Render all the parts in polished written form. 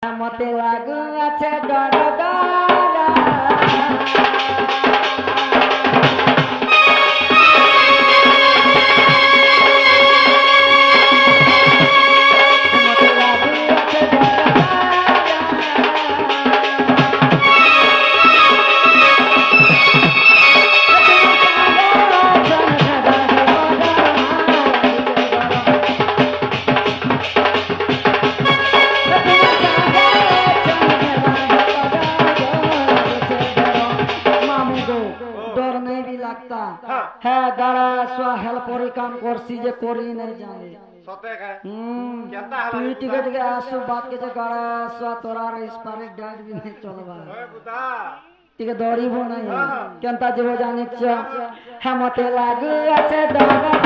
মতে লাগু আছে ডর ডরা काम करसी जे कोरी नहीं जाने सते का केनता तू टिके टिके आसु बात के जे गाड़ा स्वा तोरा इस पारे डाट भी नहीं चलबा ओए बुदा टिके दौड़ी हो नहीं केनता जेबो जाने छ हमते लागु আছে डरा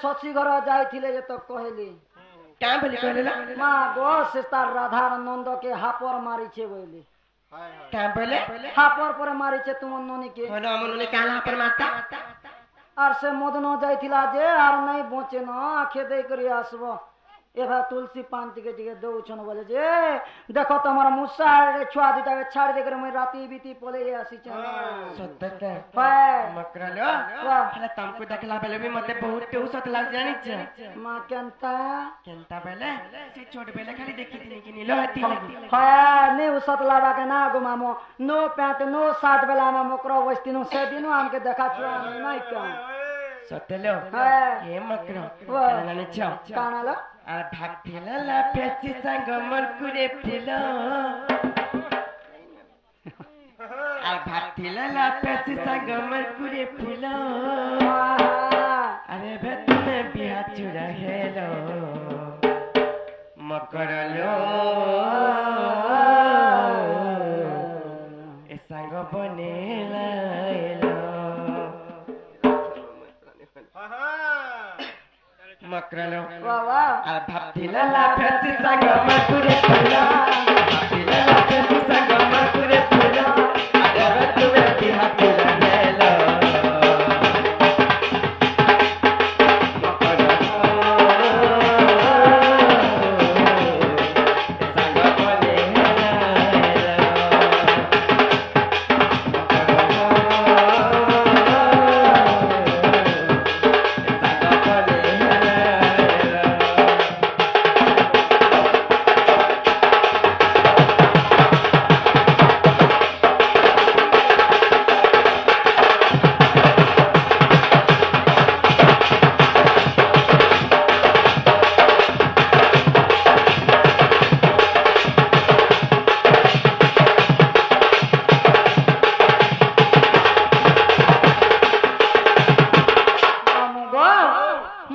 सची घर जाइथिले जे तो कहली क्या बोली कहले मां बस तार राधा नंद के हापर मारी छे बोली क्या बोले हापर पर मारी छे तुम ननी के होनो हमने काला हापर मारता आर से मदन जाइथिला जे आर नहीं बचे न आखे दे करी आसबो एभा तुलसी पान टिके टिके दउछन बोले जे देखो तमरा मुसा छुआ दिता छाड़ दे कर मैं राती बीती पले आसी छ सत्य पाए मकरलो हला तुमको देखला बेले भी मते बहुत औसत लाग जानी छ मां केनता केनता बेले से छोट बेले खाली देखी थी कि नीलो हती लगी हाय ने औसत लावा के ना गो मामो नो पैंट नो सात बेला में मकरो वस्तिनो से दिनो हमके देखा छुआ नहीं क्या सत्य ये मकरो काना छ काना लो आ भागथिला ला पेसी संग मरकुरे फिलो আর ভাতিলা লাপেছি সাঙ্গ মরকুরে ফুল আরে ভেতনে বিহা চুরা হেলো মকরলো এ সাঙ্গ বনেলা এলো মকরলো আর ভাতিলা লাপেছি সাঙ্গ মরকুরে ফুল ভাতিলা লাপেছি সাঙ্গ মরকুরে ফুল আরে ভেতনে বিহা চুরা হেলো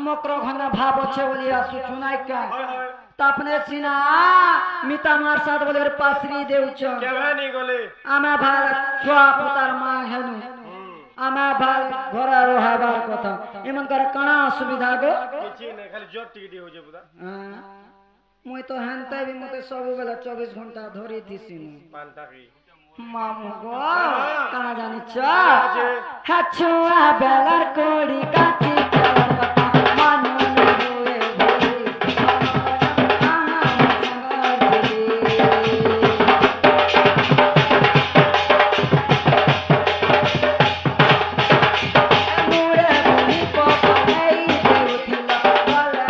মকর ঘনা ভাব আছে বলিয়া সুচু নাই কা তাপনে সিনা মিতা মার সাথ বলে পাসরি দেউছ কেবে নি গলে আমা ভাল ছুয়া পুতার মা হেনু আমা ভাল ঘরে রহাবার কথা এমন করে কানা অসুবিধা গো কিছু নাই খালি জব টিকিট হয়ে যাবে বুদা মুই তো হেনতে বি মতে সবুবেলা 24 ঘন্টা ধরি দিছি পান্তাকি মামু গো কানা জানিছ হাছুয়া বেলার কোড়ি কাচি খেলার কথা মানু নুয়ে ভরি আহা সঙ্গর মুড়ে বলি পকাই দেউথিলা বলে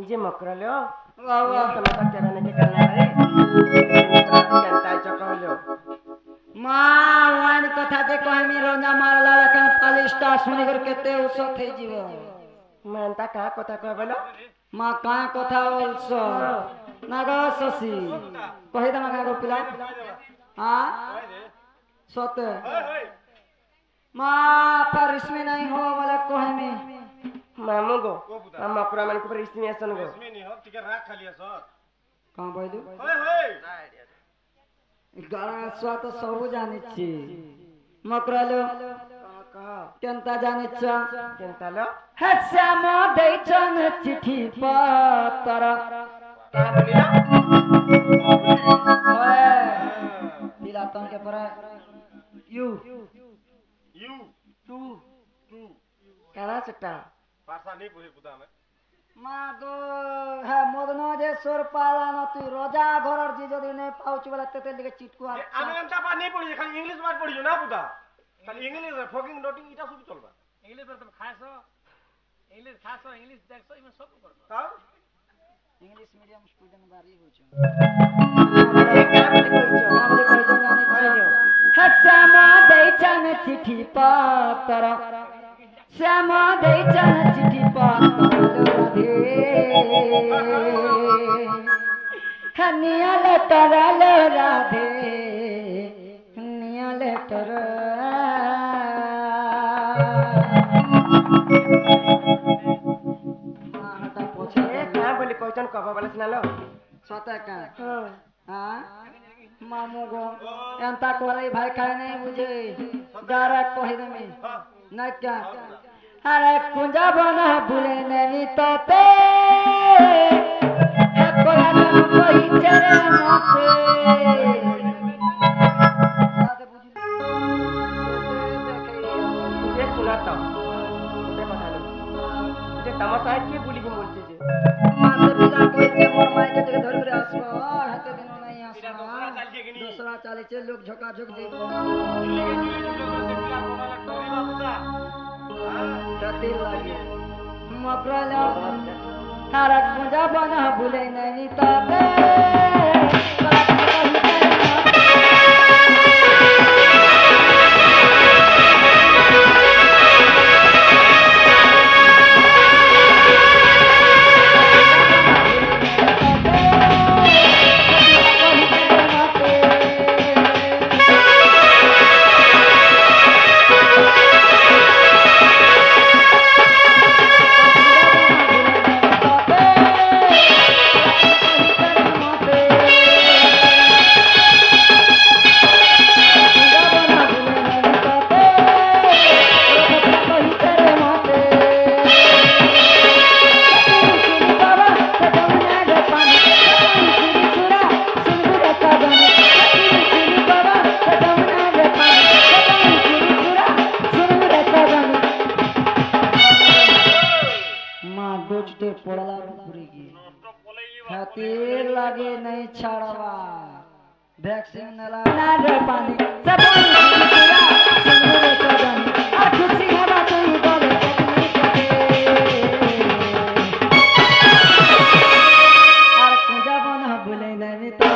जे मकरलो वाह तमे का केराने के करना रे केंताई चकलो মা ওয়ান কথা তে কইমি রঞ্জা মারলা এখন পালিশটা শুনি করে কেতে উস થઈଯିବ মানতা কা কথা কইবলো মা কা কথা বলছ না গো শশী কই দমা গো পিলা হ্যাঁ সতে মা পরিশ্রম নাই हो বলে কইমি মামু গো মকরা মান को रिश्ते में आसन गो इसमें नहीं हो टिकट राख खाली सर का বইদু होय होय গাড়া স্বা তো সব জানিছি মকরালো কেনতা জানিছ केंतालो হাসাম দেইছন চিঠি পত্র का बोलिया দিলা তনকে পরে ইউ यू तू टू काना चट्टा भाषा नहीं पूछे बुदा में মা গো হ্যাঁ মদন যে সোর পালানো তুই রজা ঘরের যে যদি নেই পাউছি বলে তেতে লিখে চিটকু আর আমি এমটা পা নেই পড়ি খালি ইংলিশ মার পড়িছো না বুদা খালি ইংলিশ ফকিং ডটিং এটা শুধু চলবা ইংলিশ তুমি খাইছো ইংলিশ খাইছো ইংলিশ দেখছো ইমে সব করবা তাও ইংলিশ মিডিয়াম স্টুডেন্ট বাড়ি হইছো আমাদের কইছো জানি শ্যামা দেইছান চিঠি পত্র শ্যামা দেইছান চিঠি পত্র রাধে নিয়া লেটার লো রাধে নিয়া লেটার মাটা পছে क्या बोली पहचान कब वाले सुना लो সতা কা হ্যাঁ মামু গো এন্তা করে ভাই খায় নাই বুঝে ডাইরেক্ট কই দেমি না क्या আরে কুঞ্জা বনা ভুলে নেনি তোতে হে কোলা না কই চরে মতে দাদা বুঝি ये सुनाता हूँ मुझे बता दो मुझे तमाशा है क्या बोली की बोलती है মাসে পিতা কইতে মোর মাইকে থেকে ধরে করে আসবা হাতে দিন নাই এটা আসবা দোসরা চালিয়ে গেনি দোসরা চালিছে লোক ঝোকা ঝোক দিব কতি লাগে মকরাল তারা কুঞ্জা বনা ভুলে নাই তবে खातिर लगे नहीं छड़वा वैक्सीन नला रे पानी सब सुंदर सजन आ खुशी हवा तू बोले और पूजा बना भूले नहीं तो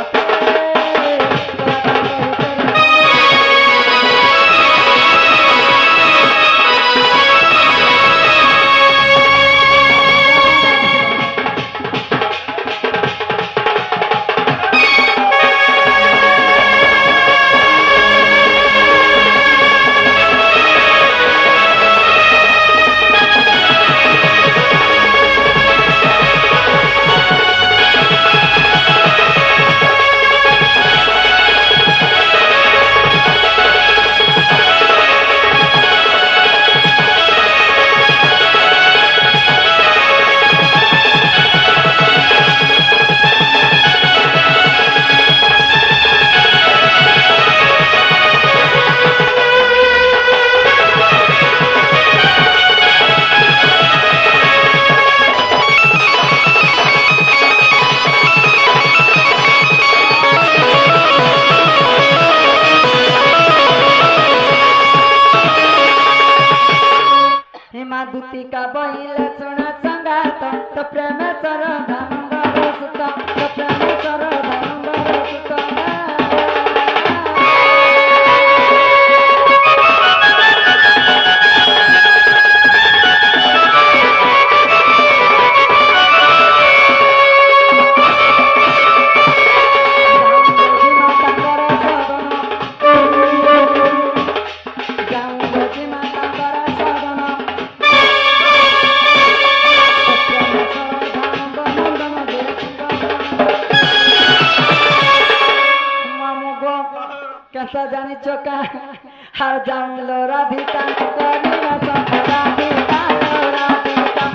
दूती का बहिल सुन संगात तो प्रेम सर धनंद रसुत तो प्रेम सर धनंद रसुत कैसा जानी चौका हर जान लो राधिका करी ना सब राधिका लो राधिका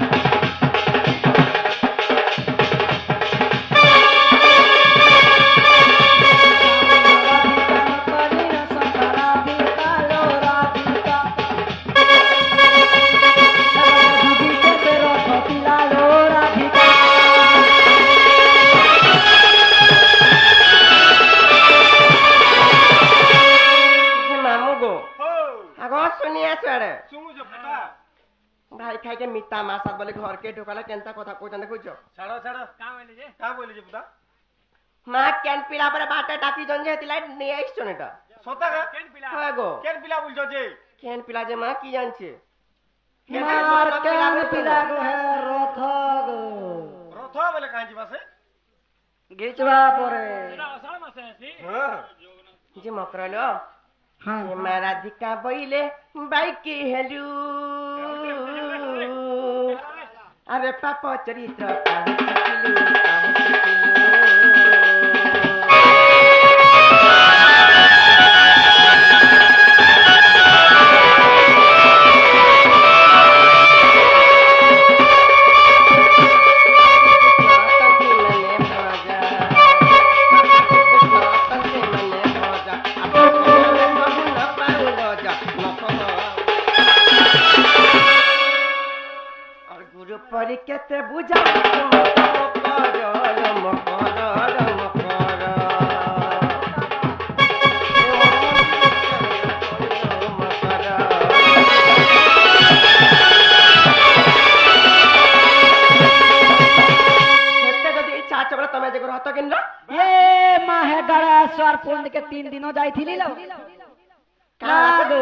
करी ना सब राधिका लो राधिका दीदी के से रखो पिला लो राधिका আগো শুনি আছো আরে শুনু যে পুতা ভাই খাইকে মিতা মাছ বলে ঘর কে ঢোকালে কেনতা কথা কইতা দেখুছো ছাড়ো ছাড়ো কাম হইলে যে কা বলি যে পুতা মা কেন পিলা পরে বাটা ডাকি জঞ্জে হেতিলাই নিয়ে আইছো নেটা সতা কা কেন পিলা হয় গো কেন পিলা বলছো যে কেন পিলা যে মা কি জানছে মার কেন পিলা গো হে রথ গো রথ বলে কাঁচি বাসে গিচবা পরে এটা অসাড় মাসে আছে হ্যাঁ যে মকরলো হ্যাঁ মা রাধিকা বইলে বাইকি হেলু আরে পাপ চরিত্র পরীক্ষাতে বুঝা ତମେ ଯେ ହାତ କିଣିଲ ଏ ମା ହେ ଗଣେଶ୍ୱର ପୁଣ୍ଡ के 3 दिन ଯାଇଥିଲି लो କାଦୁ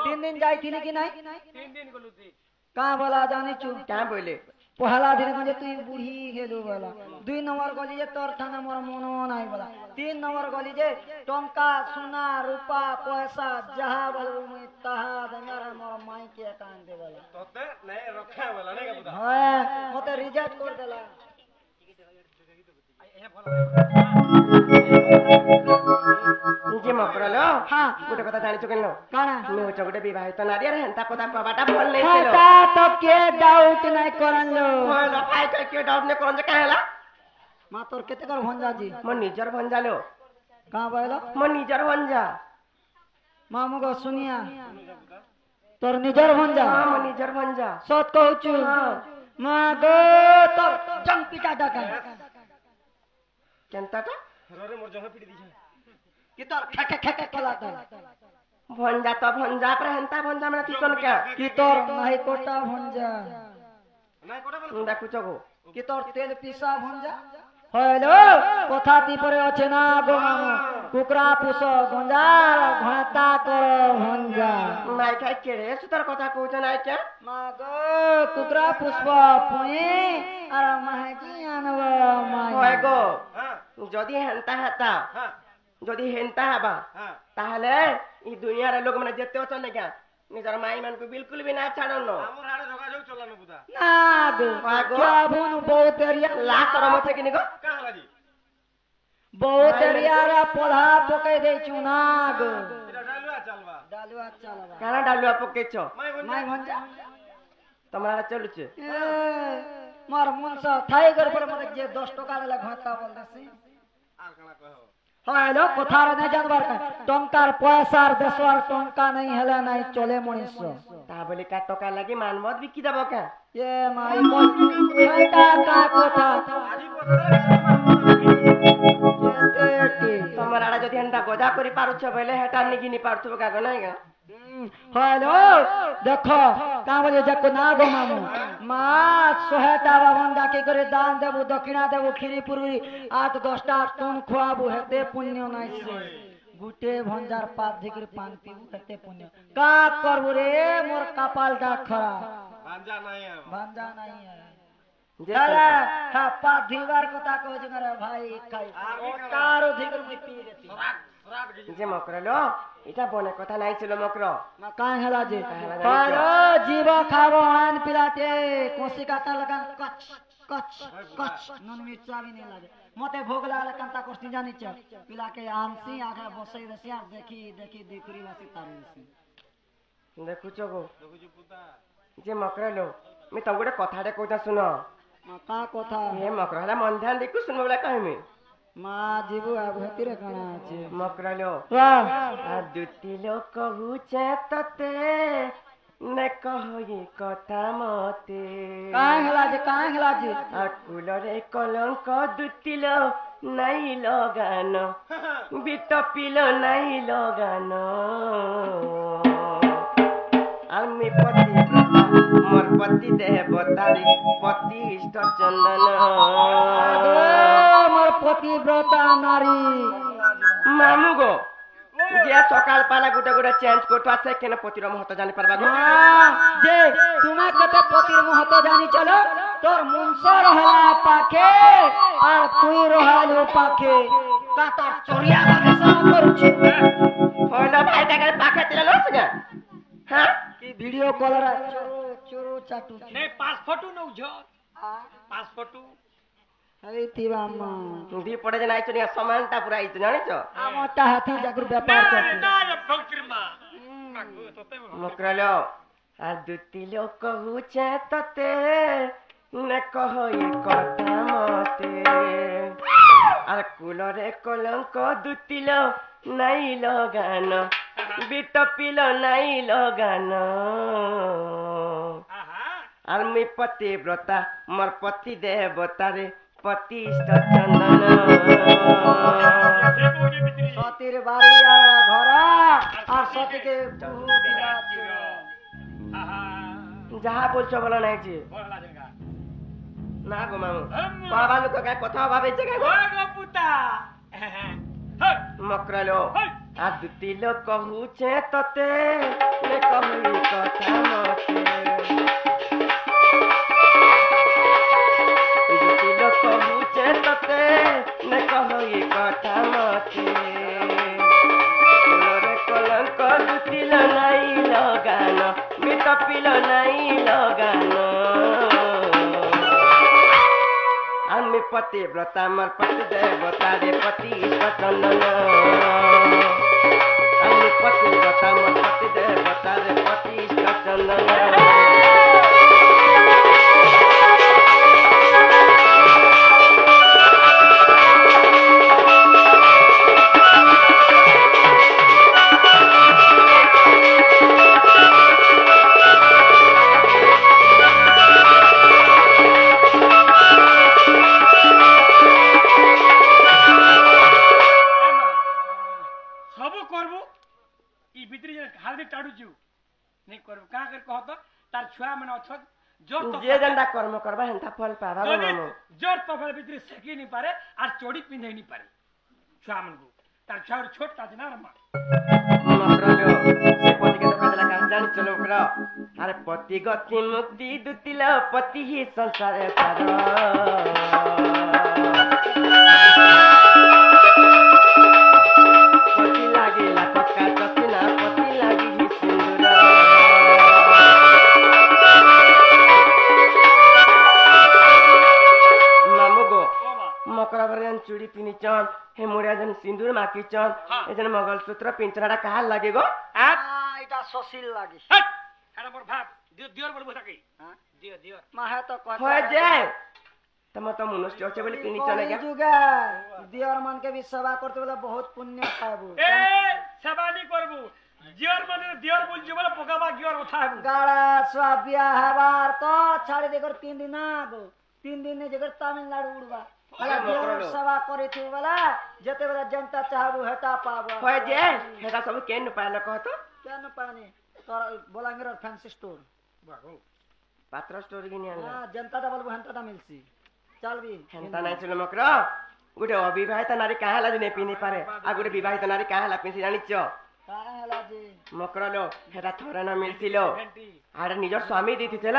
3 दिन ଯାଇଥିଲି କି ନାହିଁ 3 दिन গলু তুই का बोला जानिचु କାଁ ବୋଇଲେ पहला दिन गजे तू बूढ़ी गेलु बोला 2 नंबर गली जे तोर थाने मोर मन नाही बोला 3 नंबर गली जे टंका सोना रूपा पैसा जहा बोलबो मैं तहा दंगार मोर माई के कान दे बोला তোতে নাই রক্ষা বলা নাই কা পুতা हां मते रिजेक्ट कर देला ନିଜେ ମକରଲ हां ଗୋଟେ କଥା ଜାଣିଛୁ କେନ काना ମୁଁ ହଉଛ ଗୋଟେ ବିବାହିତ ନାରୀ ଆରେ ହେନ୍ତା କଥା କବାଟା ଭଲ ନେଇ ছিল ता तो के डाउट नहीं करलो ଭଲ ପାଇ କଇ କିଏ ଡାଉଟ ନେ କରନ୍ ଯେ କାଁ ହେଲା मा तोर केते कर भंजा जी ମୋ ନିଜର ଭଞ୍ଜାଲୋ का बोलो ମୋ ନିଜର ଭଞ୍ଜା मामू को सुनिया तोर निजर भंजा ହଁ ମୋ ନିଜର ଭଞ୍ଜା सत कहूचु मां गो तोर जंग पिटा डाका କେନ୍ତାଟା রে মোর জহ পিটি দিছে कि तोर खेके खेके कलाता ଭଞ୍ଜା ତ ଭଞ୍ଜା पर ହେନ୍ତା ଭଞ୍ଜା ମାନେ ତୁ কোন কে कि तोर नाही कोटा भंजा নাই কোটা বল ଦେଖୁଛ ଗো कि तोर तेल पिसा भंजा हेलो कथा ती परे আছে না গো মামু কুকরা পুষ গঞ্জা ঘাতা কর ভঞ্জা মাই খাই কেড়ে সুতার কথা কହୁଛ নাই কে মা গো কুকরা পুষ্প পুই আর মাহাজি আনব মাই হয় গো হ্যাঁ যদি হেন্তা হেতা হ্যাঁ যদি হেন্তা হেবা হ্যাঁ তাহলে এই দুনিয়ার লোক মানে যেতে অছন না নিজের মাই মানকু বিলকুল भी না ছাড়ন আমার আড়ে যোগাযোগ চলানো পুতা না গো হয় গো বাবুন বহুত এরিয়া লাখ শরম আছে কিনি গো কা হলাজি বহুত এরিয়া রে পড়া পকাই দেইছু না গো এটা ডালুয়া চালবা ডালুয়া চালাবা কানা ডালুয়া পকেছ মাই বল মাই ভঞ্জা তোমার চলুছে মার মনস থাই করে পরে মতে যে 10 টাকা দেলা ঘাটা বল দেছি আর কানা কহ হ্যালো কথার না জানবার কা টঙ্কার পয়সার দেশর টঙ্কা নাই হেলে নাই চলে মনিষ তা বলি কা টাকা লাগি মানমত বিকি দেব কা এ মাই কই কা কা কথা আজি বছরে কেতে তোমার আড়া যদি হেন্তা গজা করি পারুছ বলে হেটা নিগিনি পারছব কা নাই গা হ্যালো দেখো কা বলে যাকো না গো মামু মা সোহেটা বাবন ডাকি করে দান দেবু দক্ষিণা দেবু খিরি পুরি 8-10টা টন খোয়াবু হেতে পুণ্য নাই সে গুটে ভঞ্জার পাত ধিকির পান পিবু হেতে পুণ্য কা করবু রে মোর কপালটা খারাপ ভাঞ্জা নাই আর ভাঞ্জা নাই যে দাদা হ্যাঁ পাত ধিবার কথা কইছ না রে ভাই খাই ওটার ধিকির মই পি দেতি রাত গেছি যে মকরলো এটা বনে কথা নাই ছিল মকর না কাই হেলা যে হেলা যে হ্যালো জীব খাবো আন পিলাতে কোসি কাটা লাগান কচ কচ কচ নুন মির্চা भी नहीं लागे मते भोग लागले कंता करसी जानि छ पिला के आनसी आगे बसई देसी आ देखी देखी दिकरी वासी तारी দেখুছ গো দেখুছি পুতা যে মকরলো আমি তো গোটে কথাটা কইতা শুনো का कथा হে মকর হলা মন ধ্যান দেখু শুনবো বলে কইমি मा जीबू आ भतिरे काना আছে মকরলো वाह आ দুটি লোক কহুছে ততে নে কহই কথা মতে काहे हेला जे আকুলরে কলঙ্ক দুটিল নাই লগানো বিটপিল নাই লগানো আর মুই পতিব্রতা মোর পতি দেবতারে পতিষ্ঠ চন্দন আমার পতিব্রতা নারী মামু গো যে সকাল পালা গুটা গুটা চেঞ্জ করতো আছে কেন পতির মহত্ব জানি পারবা গো যে তুমি কত পতির মহত্ব জানি চলো তোর মুংস রহলা পাখে আর তুই রহালু পাখে কাতার চড়িয়া ভাগে সম করছি হইলো ভাই টাকা পাখে দিলে লস না হ্যাঁ কি ভিডিও কলর চুরু চুরু চাটু ને પાસ ફોટો નું જો પાસ ફોટો এই তিবাম্মা দি পড়ে যে নাইছো নিয়া সমানটা পুরা আইতো জানিছো আমারটা হাতি জাগুর ব্যাপার করছে ના ફકીર માં તો તે মকরালো আর দুটি লোক কহুছে ততে নে কহই কথা মতে আর কুলরে কলঙ্ক দুটি লো নাই লগান বিটপিল নাই লগান আর মুই পতিব্রতা মোর পতি দেবতারে পতিষ্ঠ চন্দন সতীর বাড়ি আর ঘরা আর সতীকে বহু দিলা ছিল। যাহা বলছো বলো নাই যে না গো মামু বাবা লোক গায় কথা ভাবে যে গায় પુતા মকরালো আর দুটি লোক কহুছে ততে নে কহুই কথা মতে দুটি লোক কহুছে ততে নে কহুই কথা মতে কুলরে কলঙ্ক দুটিল নাই লগান বিটপিল নাই লগান আমি পতিব্রতা আমার পতি দেবতারে পতিষ্ঠ চন্দন আমি পতিব্রতা আমার পতি দেবতারে পতিষ্ঠ চন্দন ସବୁ କରବୁ ଇ ଭିତରେ ଯେ ହାଲଦି ଟାଡୁଛୁ ନେଇ କରବୁ କାଁ କରି କହ ତ ତାର ଛୁଆ ମାନେ ଅଛ ଜୋର ତ যে যেনটা কর্ম করবা হেনটা ফল পাবা গো মামু জোর তফাল ভিତରେ ସେକି ନି ପାରେ আর ଚୋଡ଼ି ପିନ୍ଧେଇ ନି ପାରେ ଛୁଆ ମାନଙ୍କୁ ତାର ଛୁଆ ଗୋଟେ ଛୋଟ ଅଛି ନା ମା মকরালো সে পতিকে তো কাজলা কাজ জানি চলো ওকরা আরে পতি গতি মুক্তি দুতিল পতি হি সংসারে সার পতি লাগিলা পক্কা চসিনা পতি লাগি হি সিন্দুর মামু গো মকরা ভরন চুড়ি পিনিচন হে মুড়িয়া যেন সিন্দুর মাকিচন এজন মঙ্গলসূত্র পিঞ্চরাটা কাহার লাগে গো এটা সশীল লাগে এটা মোর ভাব দিওর বলবো তাকে হ্যাঁ? দিওর মাহে তো কথা হয়ে যায় তোমার তো মনুষ্য হচ্ছে বলে পিনিচন কলি যুগে দিওর মানকে বি সেবা করতে বলে বহুত পুণ্য পাবো এ সেবানি করবু দিওর মানে দিওর বলছি বলে পোকাবা গিওর উঠাবু গাড়া সব বিয়া হবার তো ছাড়ি দেখর 3 দিন আগো 3 দিনে যেকর তামিলনাড়ু উড়বা বলে দিওর সেবা করিছু বলে যেতে বলে জনতা চাহবু হেটা পাবো হয়ে যায় সেটা সব কেন পাইল কত কেন পানি তোর বলাঙ্গীর ফ্যান্সি স্টোর পাত্র স্টোরি কিনে আনলা হ্যাঁ জনতাটা বলবো হেনতাটা মিলছি চলবি হেনতা নাই ছিল মকর গোটে অবিবাহিত নারী কাহালা দিনে পিনি পারে আর গোটে বিবাহিত নারী কাহালা পিনছি জানিছ কাহে হেলা যে মকর লো সেটা থরে না মিলছিল আর নিজের স্বামী দিছিল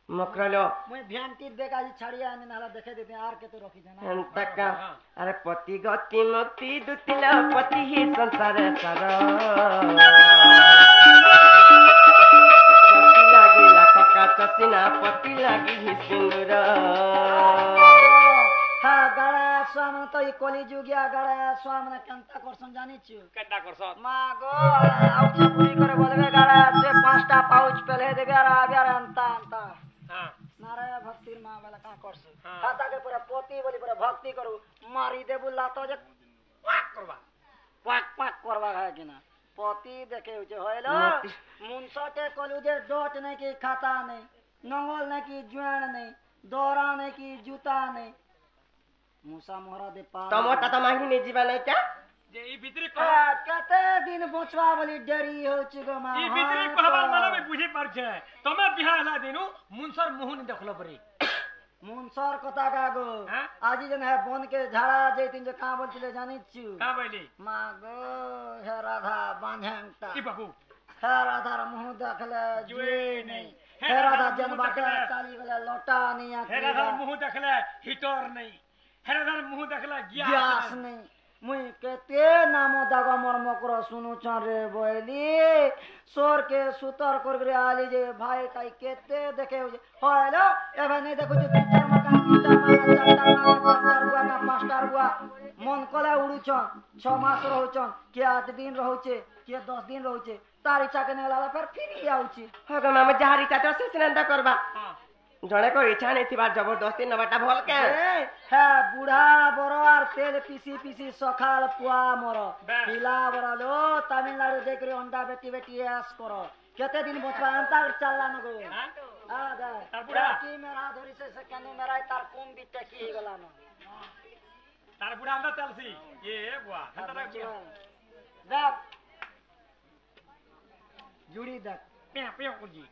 মকর লো মুই ভ্যানটির বেগ আজি ছাড়িয়া আনি নালা দেখে দিতে আর কেতে রখি জানা হেনতা আরে পতি গতি মুক্তি দুতিল পতি হি সংসারে সার পতি লাগিলা ককা চসিনা পতি লাগি হি সিন্দুর হ্যাঁ গাড়া স্বামী তো এই কলি যুগিয়া গাড়া স্বামী কেনতা করছন জানিছু কেডা করছ মা গো আউছা পুরি করে বলবে গাড়া সে 5টা পাউচ পেলে দেবে আর আগে আর আনতা আনতা হ্যাঁ নারায়ণ ভক্তির মা বলে কা করছে হ্যাঁ। তাকে পুরা পতি বলি পুরা ভক্তি করু মারি দেবু লাতো যে পাক করবা পাক পাক করবা হয় কিনা পতি দেখে হইছে হইলো মুনসতে কলু যে ডট নাকি খাতা নেই নঙ্গল নাকি জুয়ান নেই দৌড়া নাকি জুতা নেই মুসা মোহরা দে পা তোমারটা তো মাহি নে যাবা নাই কা जे ई भितरी केते दिन बचवा बोली डेरी होची गो मा ई भितरी कहबार माने मैं बुझी पार छे तमे बिहा हला दिनु मुनसर मुह नि देखलो परे मुनसर कथा का गो आजी जन है बन के झाड़ा जैतिन जे का बोलतिले जानि छु का बोली मा गो हे राधा बांझंटा की बाबू हे राधा मुह देखले जुए नहीं हे राधा जन बाटे चाली गले लोटा नहीं हे राधा मुह देखले हीटर नहीं हे राधा मुह देखले ग्यास नहीं मुई केते नामो दागा मोर मकर सुनु छ रे बोली सोर के सुतर कर रे आली जे भाई काई केते देखे हो हेलो एबे नहीं देखो जे पिक्चर में का चार हुआ ना मास्टर हुआ मन कले उड़ू छ 6 मास रहू छ के 8 दिन रहू छे के 10 दिन रहू छे तार इच्छा के नेला फिर आउ छी हो गो मामा जहार इच्छा तो से सिनंदा करबा जणे को इच्छा नहीं थी बार जबरदस्ती नबाटा भल के है बुढ़ा बरो और तेल पीसी पीसी सखाल पुआ मोरो पिला बरो लो तमिलनाडु देखरे अंडा बेटी बेटी ऐस करो केते दिन बचवा अंता चलला न गो आ दा तार बुढ़ा की मेरा धरी से कने मेरा तार कुम बिटे की गला न तार बुढ़ा अंदर चलसी ये बुआ अंदर रख दिया देख जुड़ी देख पे पे कुजी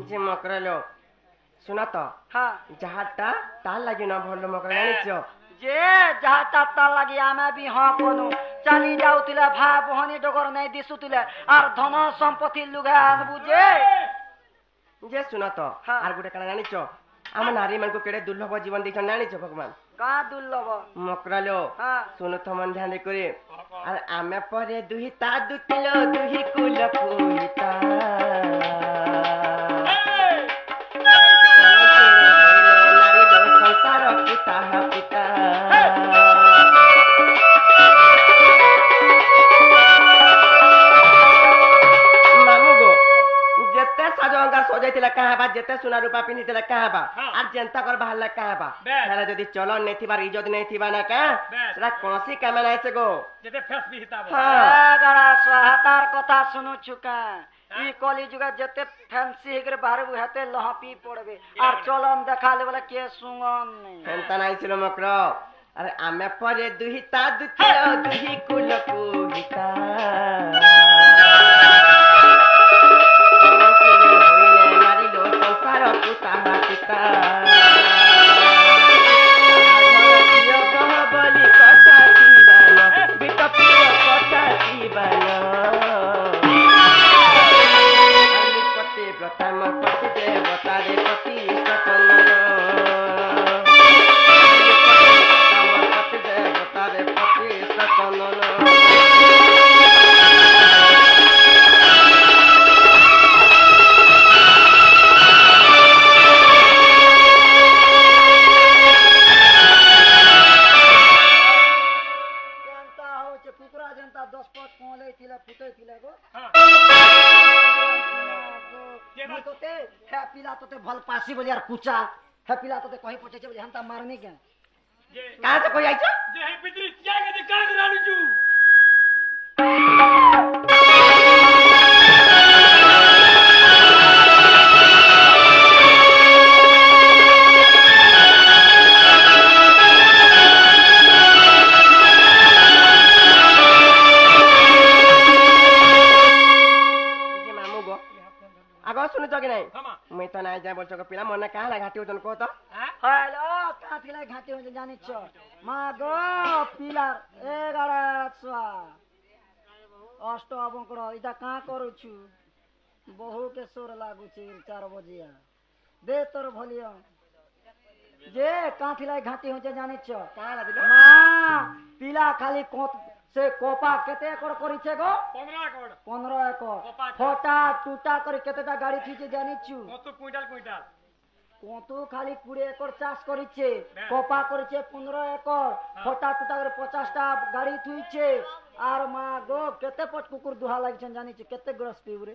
जे मकरलो सुना तो हां जहाटा ताल लागि न भलो मकर जानिछो जे जहाटा ताल लागि आमे भी हां कोनु चली जाउतिले भा बहनी डगर नै दिसुतिले आर धन संपत्ति लुगा आनबु जे सुना तो आर गुटे काना जानिछो हम नारी मन को केडे दुर्लभ जीवन देखन जानिछो भगवान का दुर्लभ मकरलो हां सुनो तो मन ध्यान दे करे आर आमे परे दुही ता दुतिलो दुही कुल कुइता पिता मामू गो जेते साजोंगा सजाइतिला कहां बा जेते सोना रूपा पिनितिला कहां बा आर जनता कर बाहर कहां बा हेला जदी चलन नै थिबा इज्जत नै थिबा ना का सेरा कोसी कामे नै से गो जेते फेस भी हिताबो गड़ा स्वाहातार कथा सुनु छुका ई कली जुगा जते फैंसी हेकर बाहर हेते लहपी पड़बे और चलन देखा ले वाला के सुंगन नहीं हेंता नै छिलो मकरो अरे आमे परे दुहिता दुतिलो दुहि कुल कुहिता नारी लो संसार पुता पिता बलि कथा जीवन बिटपी कथा जीवन प्रथम पति देवता रे पति सकल पति देवता रे पति सकल कुकुरा जनता 10 पट कोले थिला फुटे थिला गो तो ते है पिला तो ते भल पासी बोली यार कुचा है पिला तो ते कहीं पहुंचे बोली हम ता मारने के कहां से कोई आइछो जे है पितरी क्या के का रानी जू सुन तो कि नहीं मैं तो नहीं जाए बोल सको पिला मन कहां ला घाटी उतन को तो हेलो का थिला घाटी हो जानि छ मा गो पिला 11 स्वा अष्ट अबंकर इटा का करू छु बहु के सोर लागू छी 4 बजिया दे तोर भलियो जे का थिला घाटी हो जानि छ का ला दिलो मा पिला खाली कोत से कोपा केते एकड़ करी छे गो 15 एकड़ फोटा टूटा कर केतेटा गाड़ी थी जानि छु कत क्विंटल कोतो खाली 20 एकड़ चाष करी छे कोपा करी छे 15 एकड़ फोटा टूटा कर 50 टा गाड़ी थुई छे आर मा गो केते पट कुकुर दुहा लागि छन जानि छ केते ग्रस पीउरे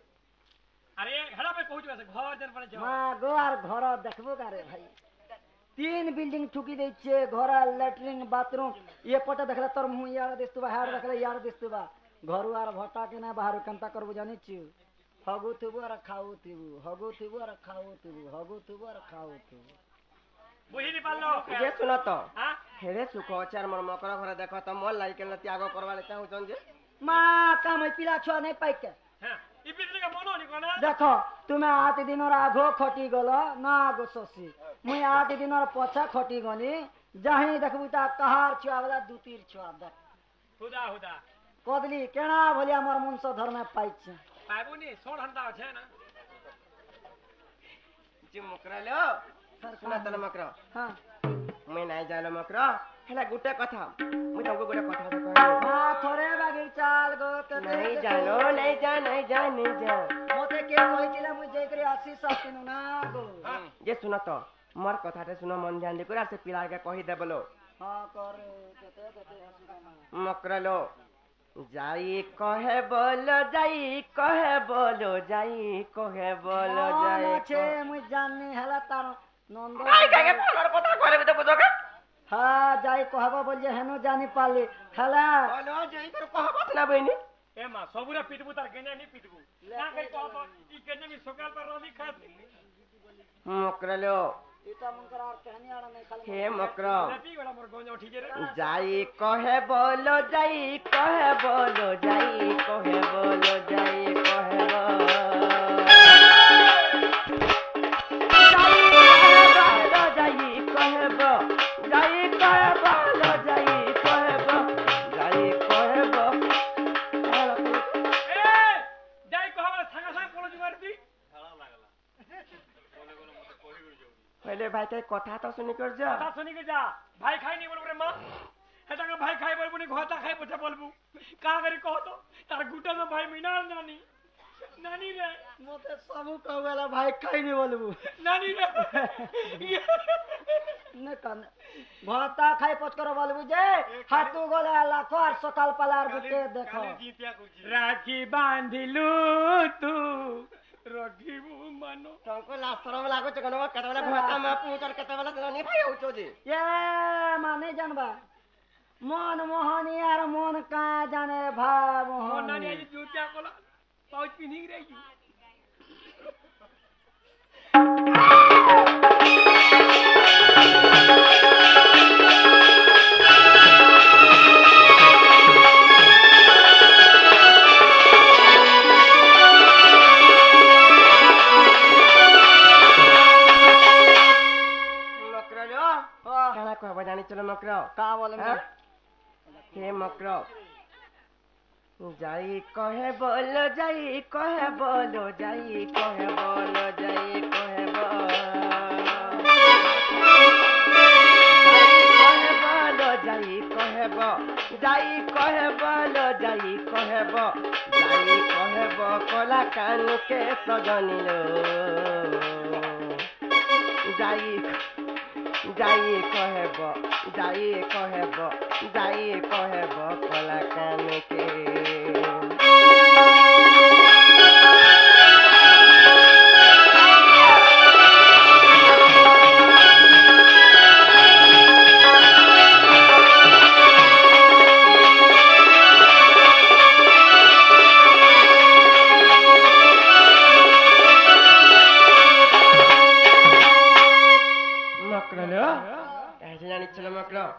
अरे हेला पे कहू छ घर जन पड़े छ मा गो आर घर देखबो कारे भाई 3 बिल्डिंग ठुकी दे छे घर लैट्रिन बाथरूम ये पटे देखला तोर मुंह यार दिस्तबा हार देखला यार दिस्तबा घर आर भटा के ना बाहर कंता करबो जानि छु हगु थुबो आर खाउ थुबो हगु थुबो आर खाउ थुबो हगु थुबो आर खाउ थुबो বুঝিনি পারলো যে শুনো তো হ্যাঁ হেরে সুখ আছে আর মোর মকর ঘরে দেখো তো মোর লাগি কেন ত্যাগ করবার চাহুছন যে মা কাম পিলা ছুয়া নেই পাইকে হ্যাঁ ই ভিতরে মনে হনি কোনা দেখো তুমি 8 দিনের আঘো খটি গল না আগো শশী মুই 8 দিনের পছা খটি গলি যাহি দেখবু তা কাহার ছুয়া বলা দুতির ছুয়া দেখ হুদা হুদা কদলি কেনা বলি আমার মনস ধর্মে পাইছে পাইবনি 16 ঘন্টা আছে না যে মকরালো শুনা তো মকর হ্যাঁ মুই নাই জানো মকর হেলা গুটে কথা মুই তোমাকে গুটে কথা কই মা থরে বাগি চাল গো নাই জানো নাই যা নাই যা নাই যা মতে কে কইছিল মুই যাই করে আসি সতিনু না গো যে শুনো তো মোর কথাটা শুনো মন ধ্যান দি করে আর সে পিলাকে কহি দে বলো হ্যাঁ করে কেতে কেতে মকরালো যাই কহে বলো যাই কহে বলো যাই কহে বলো যাই আছে মুই জানি হেলা তার নন্দ আই কাকে বলার কথা করে বিতে বুঝোকে হ্যাঁ যাই কহবা বলছে হেন জানি পালি হেলা বলো যাই তোর কহবাত না বইনি এ মা সবুরা পিটবু তার কেনে নি পিটবু না কই কহব ই কেনে মি সকাল পর রানি খাতি মকরালো এটা মন কর আর কাহিনী আর নাই খালি হে মকর রাতি গলা মোর গঞ্জ উঠি রে যাই কহে বলো যাই কহে বলো যাই কহে বলো যাই কহে এ যাই কহব সাঙ্গা সাঙ্গ পলজি মারতি ভাই তাই কথা তো শুনি কর যা কথা শুনি কে যা ভাই খাইনি বলবো রে মা হেটাকে ভাই খাই বলবো নি ঘটা খাই পথে বলবো কা করে কহ তো তার গুটা না ভাই মিনার নানি নানি রে মতে সবু কবেলা ভাই খাইনি বলবু নানি রে নে কান ভাতা খাই পচ করে বলবু যে হাতু গলা লাখো আর সকাল পালার বুকে দেখো রাখি বাঁধিলু তু রখিবু মানো তঙ্কো লাস্তরম লাগুছে কোন কেতবেলা ভাতা মা পুচর কেতবেলা নি ভাই হউছো যে এ মানে জানবা মন মোহনী আর মন কা জানে ভাব মোর নানি মোহনী আজ জুতিয়া কলা পাউচ পিনি রেছি মকরালো কানা কহবা জানি চলো মকর কা বলে হে মকর যাই কহে বলো যাই কহে বলো যাই কহে বলো যাই কহে বলো যাই কহেব যাই কহেব লো যাই কহেব যাই কহেব কলা কানুকে সজনিল যাই যাই কহেব যাই কহেব যাই কহেব কলা কানুকে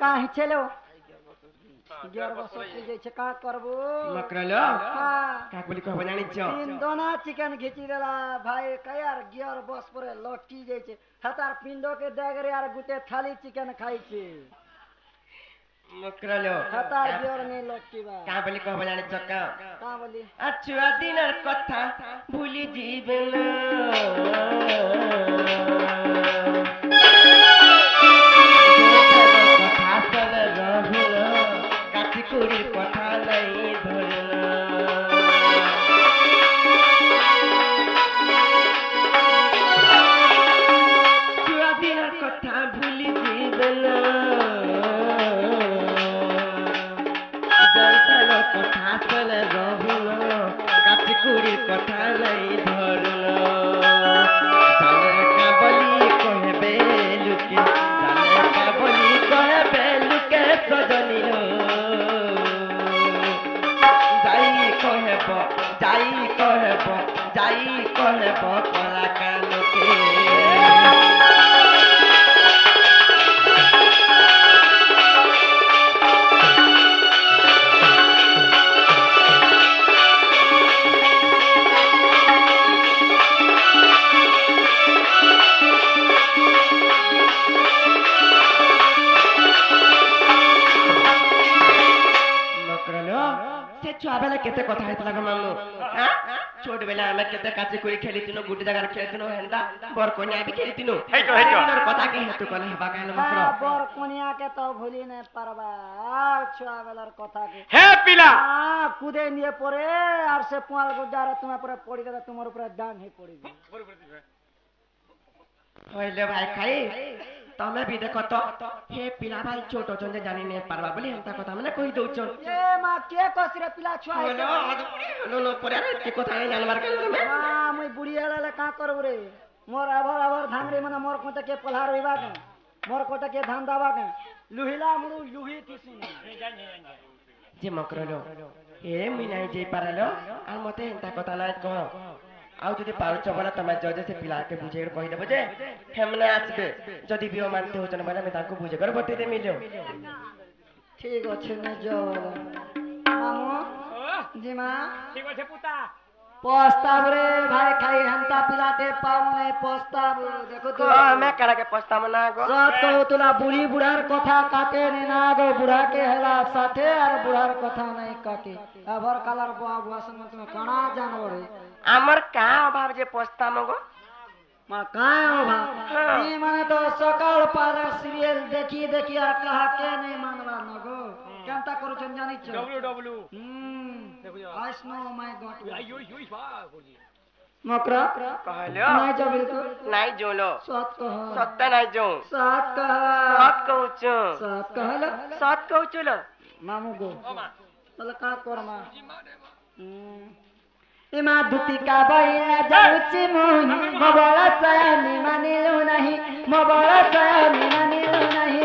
কাহি ছেলে গিয়ার বছর যাইছে কা করবো মকরালো হ্যাঁ কাক বলি কহব জানিছ তিন দোনা চিকেন ঘিচি দেলা ভাই কায়ার গিয়ার বস পরে লটি যাইছে হাতার পিণ্ডকে দেগরে আর গুটে থালি চিকেন খাইছে মকরালো হাতার গিয়ার নেই লটিবা কা বলি কহব জানিছ কা কা বলি আছুয়া দিনের কথা ভুলি যাবে না কথা চলে রহিল কাঠি কুড়ির কথা নাই ধরল ছুয়া দিনের কথা ভুলি যাবে না জয়তাল কথা চলে রহিল কাঠি কুড়ির কথা নাই ধরল জানে কা বলি কহেবে লুকে জানে কা বলি কহেবে লুকে সজনিল যাই কহেব যাই কহেব যাই কহেব কলা কানুকে पिला बेले केते कथा हेतला ग मामू हां छोट बेला हमें केते काचे कोई खेलितिनो गुटी जगह खेलितिनो हेंदा बर कोनिया भी खेलितिनो हेतो कथा के हेतु कले हेबा काले मकर बर कोनिया के तो भूली नहीं पारबा छुआ बेलार कथा के हे पिला कुदे निये परे और से पुआल गुजार तुम्हें पूरा पड़ी गया तुम्हारे ऊपर डांग ही पड़ेगी होइले भाई खाई तमे भी देखो तो हे पिला भाई छोट छन जे जानि नै पारबा बोली हमता कथा माने कहि दउछ ए मां के कसिरे पिला छुआ नो नो परे के कथा नै जानबार के हां मैं बुढ़ी हेले का करब रे मोर आभर धांगरे मने मोर कोटा के पल्हार होइबा के मोर कोटा के धान दाबा के लुहिला मुरु लुही तिसिन जे मकरलो ए मुई नै जे पारलो आ मते हमता कथा नै कह आउ जदि पारुछ बोला तमे जजे से पिला के बुझे कहि देबो जे हमने आसबे जदि बियो मानते हो जन बोला मैं ताको बुझे कर बते दे मिलो ठीक अच्छे मैं जाओ मामू जी मां ठीक আছে পুতা पस्ताव रे भाई खाई हमता पिलाते पाऊ नहीं पस्ताव देखो तो मैं करा के पछता मना गो सत कहू तुला बुढ़ी बुढ़ार कथा काके ने ना गो बुढ़ा के हेला साथे और बुढ़ार कथा नहीं काके अभर कलर बुआ बुआ संग तुम्हें कणा जानवर हमर का अभाव जे पछता मगो मां काय हो ई माने तो सकाळ पारा सीरियल देखी देखी और कहा के नहीं मानवा न गो केनता करू छन जानि छ W I know my God अयो यो बा बोली मकरा कहलो नहीं जा बिल्कुल नहीं जोलो सत कह सत्ता नहीं जो सत कह सत कहू छु सत कहला सत कहू छु लो मामू गो ओ मा तले का करमा इमा दुतिका बहिना जाउछि मुनि मबळ चयनी मानिलु नाही मबळ चयनी मानिलु नाही